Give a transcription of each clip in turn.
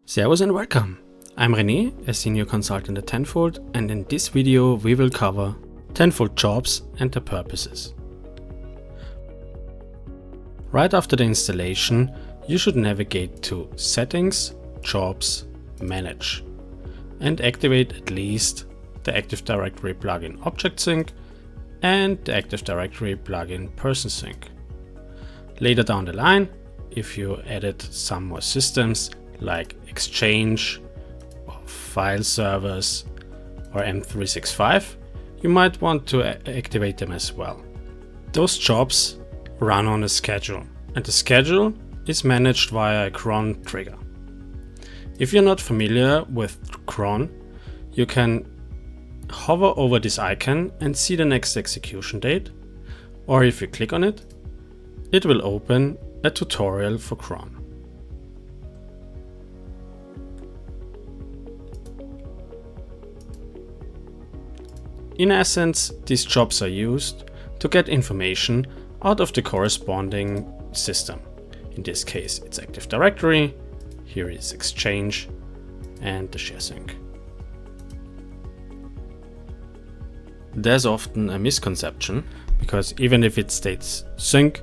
Servus and welcome! I'm René, a senior consultant at Tenfold, and in this video we will cover Tenfold jobs and their purposes. Right after the installation, you should navigate to Settings, Jobs, Manage, and activate at least the Active Directory plugin ObjectSync and the Active Directory plugin PersonSync. Later down the line, if you added some more systems like Exchange, or file servers, or M365, you might want to activate them as well. Those jobs run on a schedule, and the schedule is managed via a cron trigger. If you're not familiar with cron, you can hover over this icon and see the next execution date, or if you click on it, it will open a tutorial for cron. In essence, these jobs are used to get information out of the corresponding system. In this case, it's Active Directory, here is Exchange, and the ShareSync. There's often a misconception, because even if it states sync,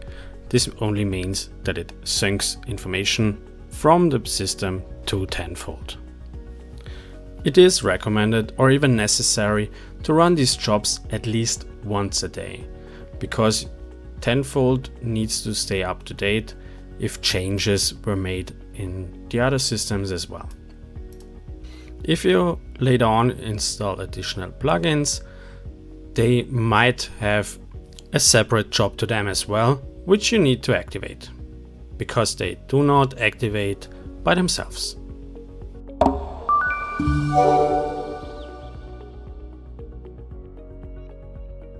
this only means that it syncs information from the system to Tenfold. It is recommended or even necessary to run these jobs at least once a day, because Tenfold needs to stay up to date if changes were made in the other systems as well. If you later on install additional plugins, they might have a separate job to them as well, which you need to activate, because they do not activate by themselves.